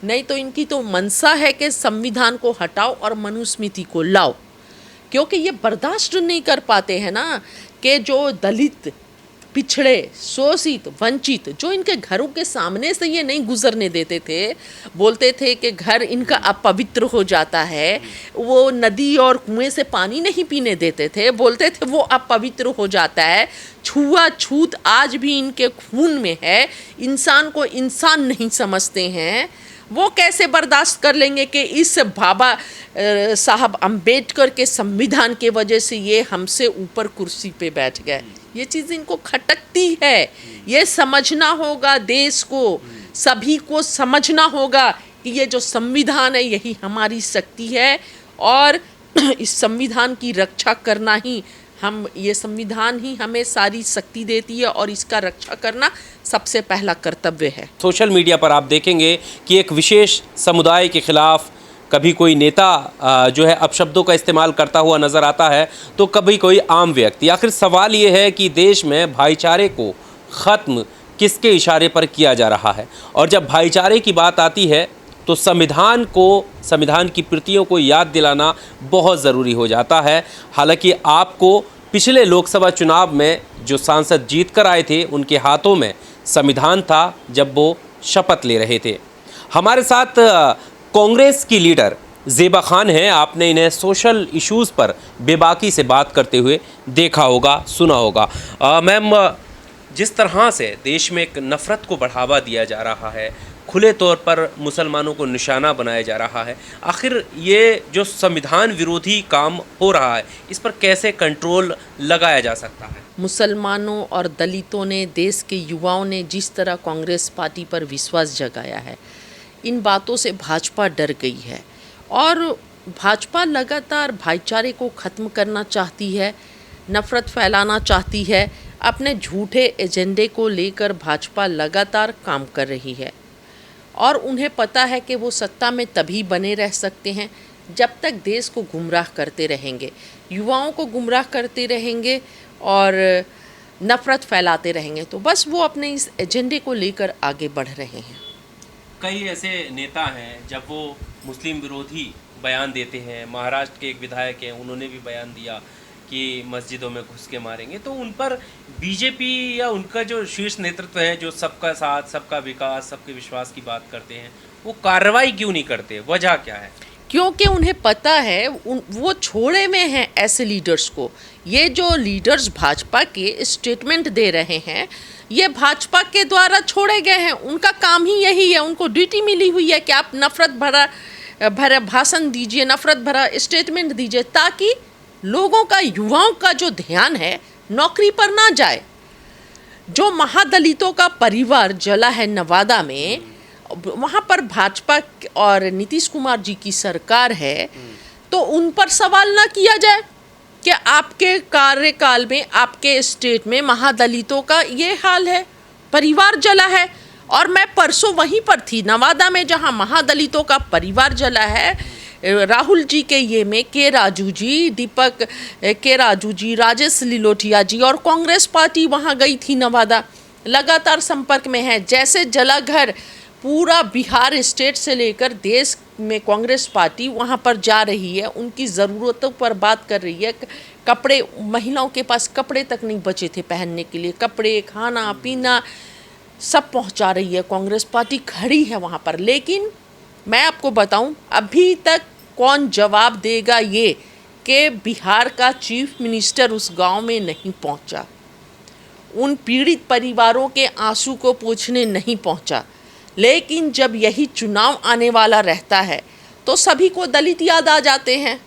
नहीं तो इनकी तो मनसा है कि संविधान को हटाओ और मनुस्मृति को लाओ, क्योंकि ये बर्दाश्त नहीं कर पाते हैं ना कि जो दलित, पिछड़े, शोषित, वंचित, जो इनके घरों के सामने से ये नहीं गुजरने देते थे, बोलते थे कि घर इनका अपवित्र हो जाता है, वो नदी और कुएं से पानी नहीं पीने देते थे, बोलते थे वो अपवित्र हो जाता है, छुआछूत आज भी इनके खून में है, इंसान को इंसान नहीं समझते हैं। वो कैसे बर्दाश्त कर लेंगे कि इस बाबा साहब अम्बेडकर के संविधान के वजह से ये हमसे ऊपर कुर्सी पे बैठ गए। ये चीज़ इनको खटकती है। ये समझना होगा, देश को, सभी को समझना होगा कि ये जो संविधान है यही हमारी शक्ति है और इस संविधान की रक्षा करना ही ये संविधान ही हमें सारी शक्ति देती है और इसका रक्षा करना सबसे पहला कर्तव्य है। सोशल मीडिया पर आप देखेंगे कि एक विशेष समुदाय के खिलाफ कभी कोई नेता जो है अपशब्दों का इस्तेमाल करता हुआ नज़र आता है, तो कभी कोई आम व्यक्ति। आखिर सवाल ये है कि देश में भाईचारे को ख़त्म किसके इशारे पर किया जा रहा है? और जब भाईचारे की बात आती है तो संविधान की प्रतियों को याद दिलाना बहुत ज़रूरी हो जाता है। हालांकि आपको पिछले लोकसभा चुनाव में जो सांसद जीत कर आए थे उनके हाथों में संविधान था जब वो शपथ ले रहे थे। हमारे साथ कांग्रेस की लीडर ज़ेबा खान हैं। आपने इन्हें सोशल इश्यूज़ पर बेबाकी से बात करते हुए देखा होगा, सुना होगा। मैम, जिस तरह से देश में एक नफ़रत को बढ़ावा दिया जा रहा है, खुले तौर पर मुसलमानों को निशाना बनाया जा रहा है, आखिर ये जो संविधान विरोधी काम हो रहा है इस पर कैसे कंट्रोल लगाया जा सकता है? मुसलमानों और दलितों ने, देश के युवाओं ने जिस तरह कांग्रेस पार्टी पर विश्वास जगाया है, इन बातों से भाजपा डर गई है और भाजपा लगातार भाईचारे को ख़त्म करना चाहती है, नफ़रत फैलाना चाहती है। अपने झूठे एजेंडे को लेकर भाजपा लगातार काम कर रही है और उन्हें पता है कि वो सत्ता में तभी बने रह सकते हैं जब तक देश को गुमराह करते रहेंगे, युवाओं को गुमराह करते रहेंगे और नफ़रत फैलाते रहेंगे। तो बस वो अपने इस एजेंडे को लेकर आगे बढ़ रहे हैं। कई ऐसे नेता हैं जब वो मुस्लिम विरोधी बयान देते हैं, महाराष्ट्र के एक विधायक हैं, उन्होंने भी बयान दिया कि मस्जिदों में घुस के मारेंगे, तो उन पर बीजेपी या उनका जो शीर्ष नेतृत्व है जो सबका साथ, सबका विकास, सबके विश्वास की बात करते हैं, वो कार्रवाई क्यों नहीं करते? वजह क्या है? क्योंकि उन्हें पता है वो छोड़े में हैं ऐसे लीडर्स को। ये जो लीडर्स भाजपा के स्टेटमेंट दे रहे हैं ये भाजपा के द्वारा छोड़े गए हैं। उनका काम ही यही है, उनको ड्यूटी मिली हुई है कि आप नफ़रत भरा भाषण दीजिए, नफ़रत भरा स्टेटमेंट दीजिए ताकि लोगों का, युवाओं का जो ध्यान है नौकरी पर ना जाए। जो महादलितों का परिवार जला है नवादा में, वहाँ पर भाजपा और नीतीश कुमार जी की सरकार है, तो उन पर सवाल ना किया जाए कि आपके कार्यकाल में, आपके स्टेट में महादलितों का ये हाल है, परिवार जला है। और मैं परसों वहीं पर थी नवादा में जहाँ महादलितों का परिवार जला है। राहुल जी के ये में के राजू जी, दीपक के राजू जी, राजेश लिलोटिया जी और कांग्रेस पार्टी वहाँ गई थी नवादा, लगातार संपर्क में है। जैसे जला घर पूरा बिहार स्टेट से लेकर देश में कांग्रेस पार्टी वहाँ पर जा रही है, उनकी ज़रूरतों पर बात कर रही है। कपड़े, महिलाओं के पास कपड़े तक नहीं बचे थे पहनने के लिए, कपड़े, खाना पीना सब पहुँचा रही है कांग्रेस पार्टी, खड़ी है वहाँ पर। लेकिन मैं आपको बताऊं, अभी तक कौन जवाब देगा ये कि बिहार का चीफ मिनिस्टर उस गांव में नहीं पहुंचा, उन पीड़ित परिवारों के आंसू को पोंछने नहीं पहुंचा। लेकिन जब यही चुनाव आने वाला रहता है तो सभी को दलित याद आ जाते हैं,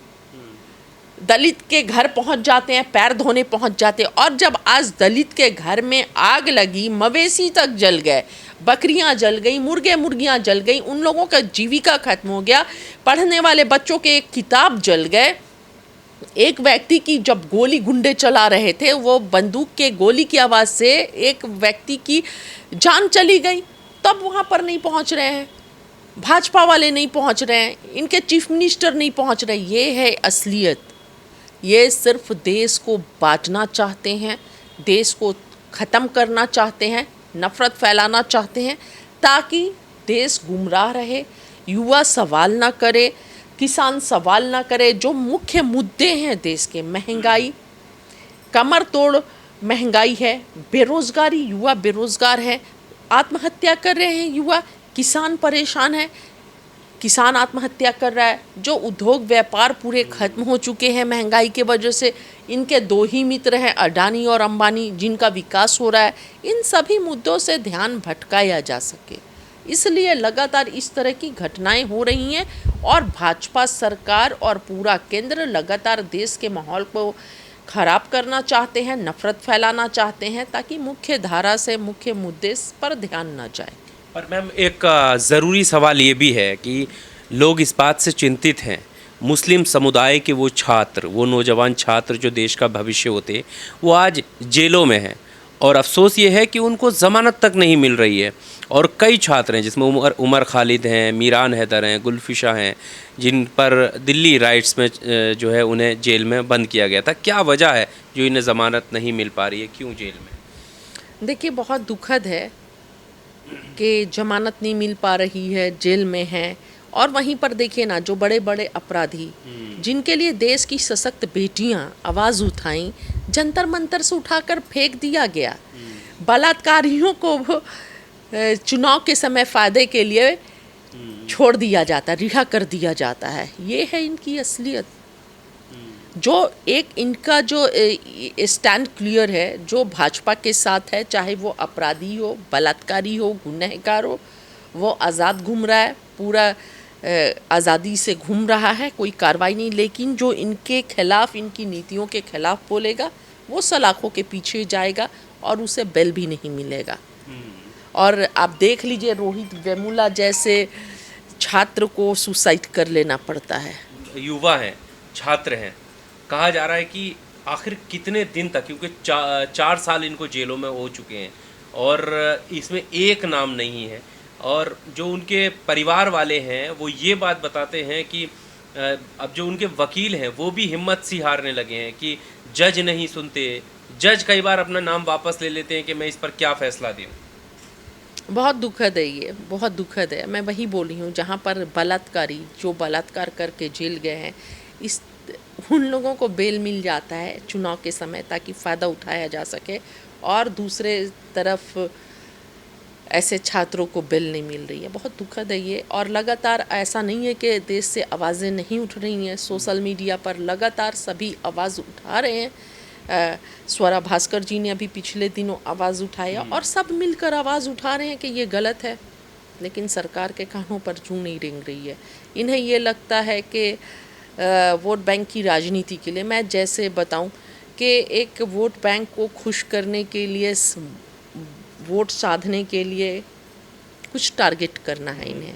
दलित के घर पहुंच जाते हैं, पैर धोने पहुंच जाते हैं। और जब आज दलित के घर में आग लगी, मवेशी तक जल गए, बकरियां जल गई, मुर्गियां जल गई, उन लोगों का जीविका खत्म हो गया, पढ़ने वाले बच्चों के एक किताब जल गए। एक व्यक्ति की जब गोली गुंडे चला रहे थे, वो बंदूक के गोली की आवाज़ से एक व्यक्ति की जान चली गई, तब वहाँ पर नहीं पहुँच रहे हैं, भाजपा वाले नहीं पहुँच रहे हैं, इनके चीफ मिनिस्टर नहीं पहुँच रहे। ये है असलियत। ये सिर्फ देश को बांटना चाहते हैं, देश को ख़त्म करना चाहते हैं, नफ़रत फैलाना चाहते हैं ताकि देश गुमराह रहे, युवा सवाल ना करे, किसान सवाल ना करे। जो मुख्य मुद्दे हैं देश के, महंगाई, कमर तोड़ महंगाई है, बेरोजगारी, युवा बेरोजगार है, आत्महत्या कर रहे हैं युवा, किसान परेशान है, किसान आत्महत्या कर रहा है, जो उद्योग व्यापार पूरे खत्म हो चुके हैं महंगाई के वजह से। इनके दो ही मित्र हैं, अडानी और अंबानी, जिनका विकास हो रहा है। इन सभी मुद्दों से ध्यान भटकाया जा सके, इसलिए लगातार इस तरह की घटनाएं हो रही हैं। और भाजपा सरकार और पूरा केंद्र लगातार देश के माहौल को खराब करना चाहते हैं, नफरत फैलाना चाहते हैं, ताकि मुख्य धारा से मुख्य मुद्दे पर ध्यान न जाए। पर मैम एक ज़रूरी सवाल ये भी है कि लोग इस बात से चिंतित हैं, मुस्लिम समुदाय के वो छात्र, वो नौजवान छात्र जो देश का भविष्य होते, वो आज जेलों में हैं। और अफसोस ये है कि उनको ज़मानत तक नहीं मिल रही है। और कई छात्र हैं, जिसमें उमर खालिद हैं, मीरान हैदर हैं, गुलफिशा हैं, जिन पर दिल्ली राइट्स में जो है उन्हें जेल में बंद किया गया था। क्या वजह है जो इन्हें ज़मानत नहीं मिल पा रही है, क्यों जेल में? देखिए, बहुत दुखद है कि जमानत नहीं मिल पा रही है, जेल में हैं। और वहीं पर देखिए ना, जो बड़े बड़े अपराधी, जिनके लिए देश की सशक्त बेटियां आवाज़ उठाईं, जंतर मंतर से उठाकर फेंक दिया गया। बलात्कारियों को चुनाव के समय फ़ायदे के लिए छोड़ दिया जाता, रिहा कर दिया जाता है। ये है इनकी असलियत। जो एक इनका जो स्टैंड क्लियर है, जो भाजपा के साथ है, चाहे वो अपराधी हो, बलात्कारी हो, गुनहगार हो, वो आज़ाद घूम रहा है, पूरा आज़ादी से घूम रहा है, कोई कार्रवाई नहीं। लेकिन जो इनके खिलाफ, इनकी नीतियों के खिलाफ बोलेगा, वो सलाखों के पीछे जाएगा और उसे बेल भी नहीं मिलेगा। और आप देख लीजिए, रोहित वेमुला जैसे छात्र को सुसाइड कर लेना पड़ता है। युवा हैं, छात्र हैं, कहा जा रहा है कि आखिर कितने दिन तक, क्योंकि 4 साल इनको जेलों में हो चुके हैं और इसमें एक नाम नहीं है। और जो उनके परिवार वाले हैं वो ये बात बताते हैं कि अब जो उनके वकील हैं वो भी हिम्मत सी हारने लगे हैं कि जज नहीं सुनते। जज कई बार अपना नाम वापस ले लेते हैं कि मैं इस पर क्या फ़ैसला दूँ। बहुत दुखद है ये, बहुत दुखद है। मैं वही बोल रही हूँ, जहाँ पर बलात्कारी जो बलात्कार करके जेल गए हैं, उन लोगों को बेल मिल जाता है चुनाव के समय, ताकि फ़ायदा उठाया जा सके। और दूसरे तरफ ऐसे छात्रों को बेल नहीं मिल रही है। बहुत दुखद है ये। और लगातार ऐसा नहीं है कि देश से आवाज़ें नहीं उठ रही हैं, सोशल मीडिया पर लगातार सभी आवाज़ उठा रहे हैं। स्वरा भास्कर जी ने अभी पिछले दिनों आवाज़ उठाया और सब मिलकर आवाज़ उठा रहे हैं कि ये गलत है। लेकिन सरकार के कानों पर जूं नहीं रेंग रही है। इन्हें ये लगता है कि वोट बैंक की राजनीति के लिए, मैं जैसे बताऊं कि एक वोट बैंक को खुश करने के लिए, वोट साधने के लिए कुछ टारगेट करना है इन्हें,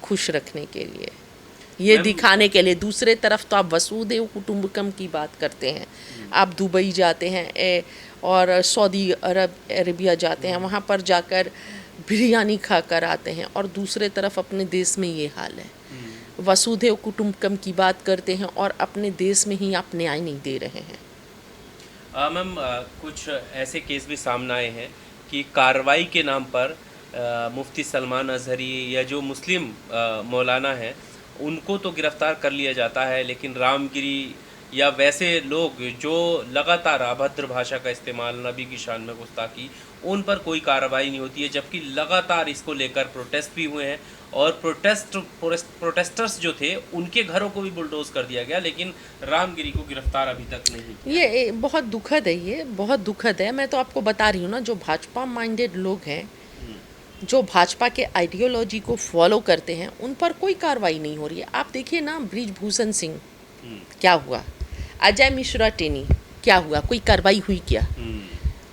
खुश रखने के लिए, ये दिखाने के लिए। दूसरे तरफ तो आप वसुधैव कुटुंबकम की बात करते हैं, आप दुबई जाते हैं और सऊदी अरबिया जाते हैं, वहाँ पर जाकर बिरयानी खाकर आते हैं, और दूसरे तरफ अपने देश में ये हाल है। वसुधैव कुटुंबकम की बात करते हैं और अपने देश में ही आप न्याय नहीं दे रहे हैं। मैम कुछ ऐसे केस भी सामने आए हैं कि कार्रवाई के नाम पर मुफ्ती सलमान अजहरी या जो मुस्लिम मौलाना हैं उनको तो गिरफ़्तार कर लिया जाता है, लेकिन रामगिरी या वैसे लोग जो लगातार अभद्र भाषा का इस्तेमाल, नबी की शान में गुस्ताखी, उन पर कोई कार्रवाई नहीं होती है। जबकि लगातार इसको लेकर प्रोटेस्ट भी हुए हैं और प्रोटेस्टर्स जो थे उनके घरों को भी बुलडोज कर दिया गया, लेकिन रामगिरी को गिरफ्तार अभी तक नहीं किया। ये बहुत दुखद है, ये बहुत दुखद है। मैं तो आपको बता रही हूँ ना, जो भाजपा माइंडेड लोग हैं, जो भाजपा के आइडियोलॉजी को फॉलो करते हैं, उन पर कोई कार्रवाई नहीं हो रही है। आप देखिए ना, बृजभूषण सिंह क्या हुआ, अजय मिश्रा टेनी क्या हुआ, कोई कार्रवाई हुई क्या?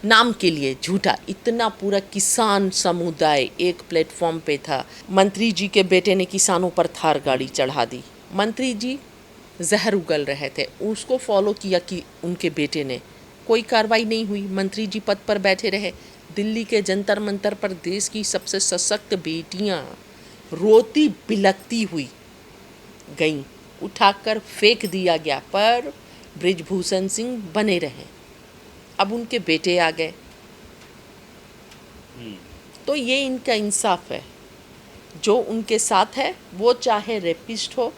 नाम के लिए झूठा। इतना पूरा किसान समुदाय एक प्लेटफॉर्म पे था, मंत्री जी के बेटे ने किसानों पर थार गाड़ी चढ़ा दी। मंत्री जी जहर उगल रहे थे, उसको फॉलो किया कि उनके बेटे ने, कोई कार्रवाई नहीं हुई। मंत्री जी पद पर बैठे रहे। दिल्ली के जंतर मंतर पर देश की सबसे सशक्त बेटियां रोती बिलखती हुई गईं, उठाकर फेंक दिया गया, पर बृजभूषण सिंह बने रहे। अब उनके बेटे आ गए, तो ये इनका इंसाफ है। जो उनके साथ है वो चाहे रेपिस्ट हो,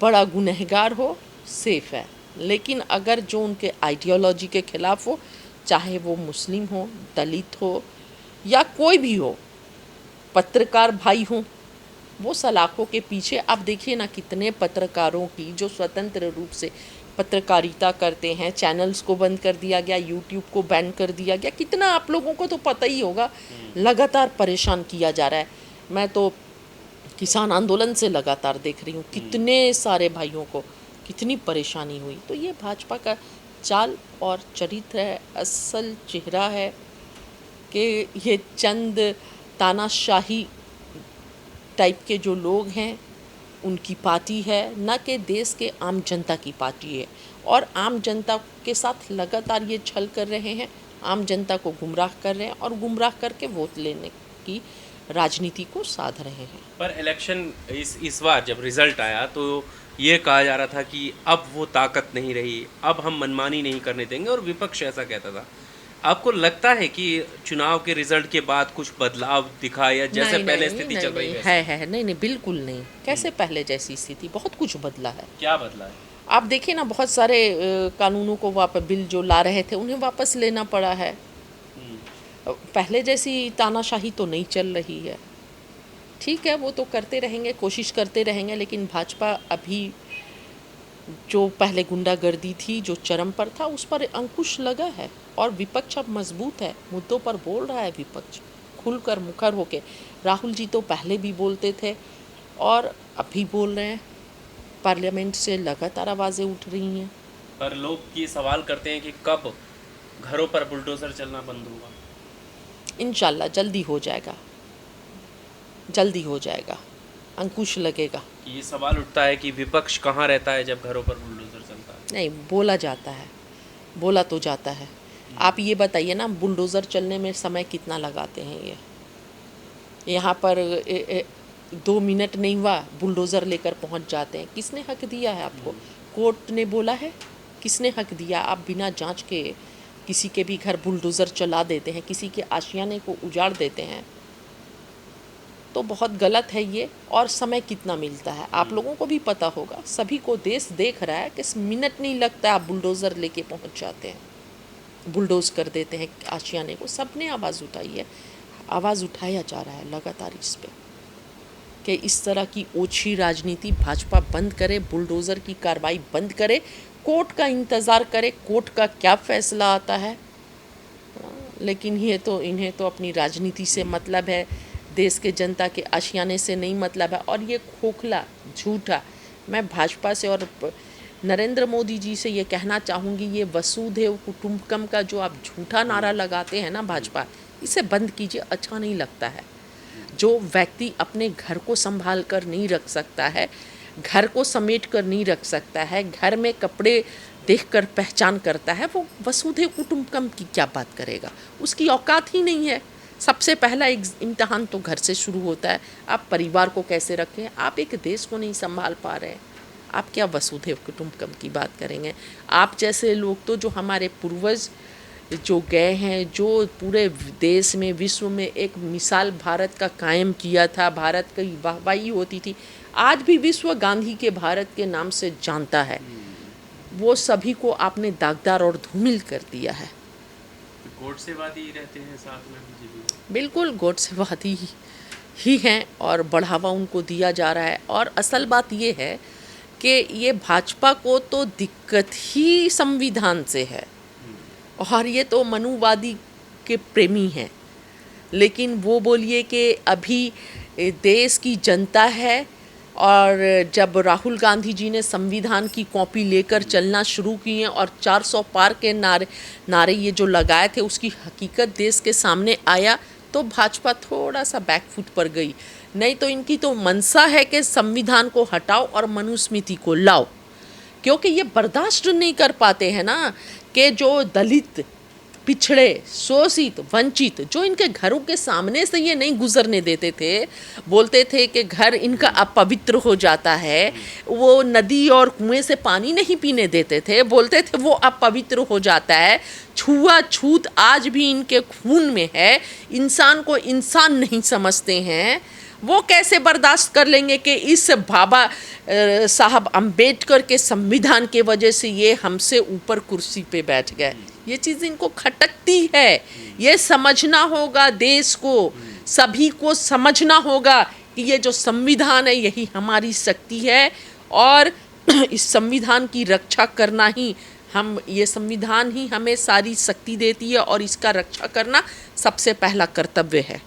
बड़ा गुनहगार हो, सेफ है। लेकिन अगर जो उनके आइडियोलॉजी के खिलाफ हो, चाहे वो मुस्लिम हो, दलित हो या कोई भी हो, पत्रकार भाई हों, वो सलाखों के पीछे। आप देखिए ना कितने पत्रकारों की जो स्वतंत्र रूप से पत्रकारिता करते हैं, चैनल्स को बंद कर दिया गया, यूट्यूब को बैन कर दिया गया। कितना आप लोगों को तो पता ही होगा, लगातार परेशान किया जा रहा है। मैं तो किसान आंदोलन से लगातार देख रही हूँ कितने सारे भाइयों को कितनी परेशानी हुई। तो ये भाजपा का चाल और चरित्र है, असल चेहरा है कि ये चंद तानाशाही टाइप के जो लोग हैं उनकी पार्टी है, ना कि देश के आम जनता की पार्टी है। और आम जनता के साथ लगातार ये छल कर रहे हैं, आम जनता को गुमराह कर रहे हैं और गुमराह करके वोट लेने की राजनीति को साध रहे हैं। पर इलेक्शन इस बार जब रिजल्ट आया तो ये कहा जा रहा था कि अब वो ताकत नहीं रही, अब हम मनमानी नहीं करने देंगे, और विपक्ष ऐसा कहता था। आपको लगता है कि चुनाव के रिजल्ट के बाद कुछ बदलाव दिखा, या जैसे नहीं, पहले नहीं, स्थिति नहीं, चल रही नहीं, है? नहीं, बिल्कुल नहीं। कैसे पहले जैसी स्थिति? बहुत कुछ बदला है। क्या बदला है? आप देखिए ना, बहुत सारे कानूनों को वापस, बिल जो ला रहे थे उन्हें वापस लेना पड़ा है। पहले जैसी तानाशाही तो नहीं चल रही है। ठीक है, वो तो करते रहेंगे, कोशिश करते रहेंगे, लेकिन भाजपा अभी जो पहले गुंडागर्दी थी, जो चरम पर था, उस पर अंकुश लगा है और विपक्ष अब मजबूत है, मुद्दों पर बोल रहा है विपक्ष खुलकर मुखर होके। राहुल जी तो पहले भी बोलते थे और अभी बोल रहे हैं, पार्लियामेंट से लगातार आवाज़ें उठ रही हैं। पर लोग ये सवाल करते हैं कि कब घरों पर बुलडोजर चलना बंद होगा? इंशाल्लाह जल्दी हो जाएगा, जल्दी हो जाएगा, अंकुश लगेगा। ये सवाल उठता है कि विपक्ष कहाँ रहता है जब घरों पर बुलडोजर चलता है? नहीं, बोला जाता है, बोला तो जाता है। आप ये बताइए ना, बुलडोज़र चलने में समय कितना लगाते हैं ये? यहाँ पर 2 मिनट नहीं हुआ, बुलडोज़र लेकर पहुँच जाते हैं। किसने हक दिया है आपको? कोर्ट ने बोला है? किसने हक दिया? आप बिना जांच के किसी के भी घर बुलडोज़र चला देते हैं, किसी के आशियाने को उजाड़ देते हैं, तो बहुत गलत है ये। और समय कितना मिलता है आप लोगों को भी पता होगा, सभी को देश देख रहा है कि मिनट नहीं लगता, आप बुलडोज़र लेके पहुंच जाते हैं, बुलडोज़ कर देते हैं आशियाने को। सबने आवाज़ उठाई है, आवाज़ उठाया जा रहा है लगातार इस पे कि इस तरह की ओछी राजनीति भाजपा बंद करे, बुलडोज़र की कार्रवाई बंद करे, कोर्ट का इंतज़ार करे, कोर्ट का क्या फैसला आता है। लेकिन इन्हें तो अपनी राजनीति से मतलब है, देश के जनता के आशियाने से नहीं मतलब है। और ये खोखला झूठा, मैं भाजपा से और नरेंद्र मोदी जी से ये कहना चाहूँगी, ये वसुधैव कुटुंबकम का जो आप झूठा नारा लगाते हैं ना भाजपा, इसे बंद कीजिए, अच्छा नहीं लगता है। जो व्यक्ति अपने घर को संभाल कर नहीं रख सकता है, घर को समेट कर नहीं रख सकता है, घर में कपड़े देखकर पहचान करता है, वो वसुधैव कुटुंबकम की क्या बात करेगा? उसकी औकात ही नहीं है। सबसे पहला इम्तिहान तो घर से शुरू होता है। आप परिवार को कैसे रखें? आप एक देश को नहीं संभाल पा रहे हैं, आप क्या वसुधैव कुटुंबकम की बात करेंगे? आप जैसे लोग तो, जो हमारे पूर्वज जो गए हैं, जो पूरे देश में, विश्व में एक मिसाल भारत का कायम किया था, भारत की वाहवाही होती थी, आज भी विश्व गांधी के भारत के नाम से जानता है, वो सभी को आपने दागदार और धूमिल कर दिया है। गोडसेवादी रहते हैं साथ में बीजेपी? बिल्कुल गोडसेवादी ही हैं और बढ़ावा उनको दिया जा रहा है। और असल बात ये है कि ये भाजपा को तो दिक्कत ही संविधान से है, और ये तो मनुवादी के प्रेमी हैं। लेकिन वो बोलिए कि अभी देश की जनता है, और जब राहुल गांधी जी ने संविधान की कॉपी लेकर चलना शुरू किए और 400 पार के नारे ये जो लगाए थे, उसकी हकीकत देश के सामने आया, तो भाजपा थोड़ा सा बैकफुट पर गई। नहीं तो इनकी तो मनसा है कि संविधान को हटाओ और मनुस्मृति को लाओ, क्योंकि ये बर्दाश्त नहीं कर पाते हैं ना कि जो दलित, पिछड़े, शोषित, वंचित, जो इनके घरों के सामने से ये नहीं गुजरने देते थे, बोलते थे कि घर इनका अपवित्र हो जाता है, वो नदी और कुएं से पानी नहीं पीने देते थे, बोलते थे वो अपवित्र हो जाता है, छुआछूत आज भी इनके खून में है, इंसान को इंसान नहीं समझते हैं, वो कैसे बर्दाश्त कर लेंगे कि इस बाबा साहब अम्बेडकर के संविधान के वजह से ये हमसे ऊपर कुर्सी पे बैठ गए। ये चीज़ इनको खटकती है। ये समझना होगा, देश को, सभी को समझना होगा कि ये जो संविधान है यही हमारी शक्ति है और इस संविधान की रक्षा करना ही ये संविधान ही हमें सारी शक्ति देती है और इसका रक्षा करना सबसे पहला कर्तव्य है।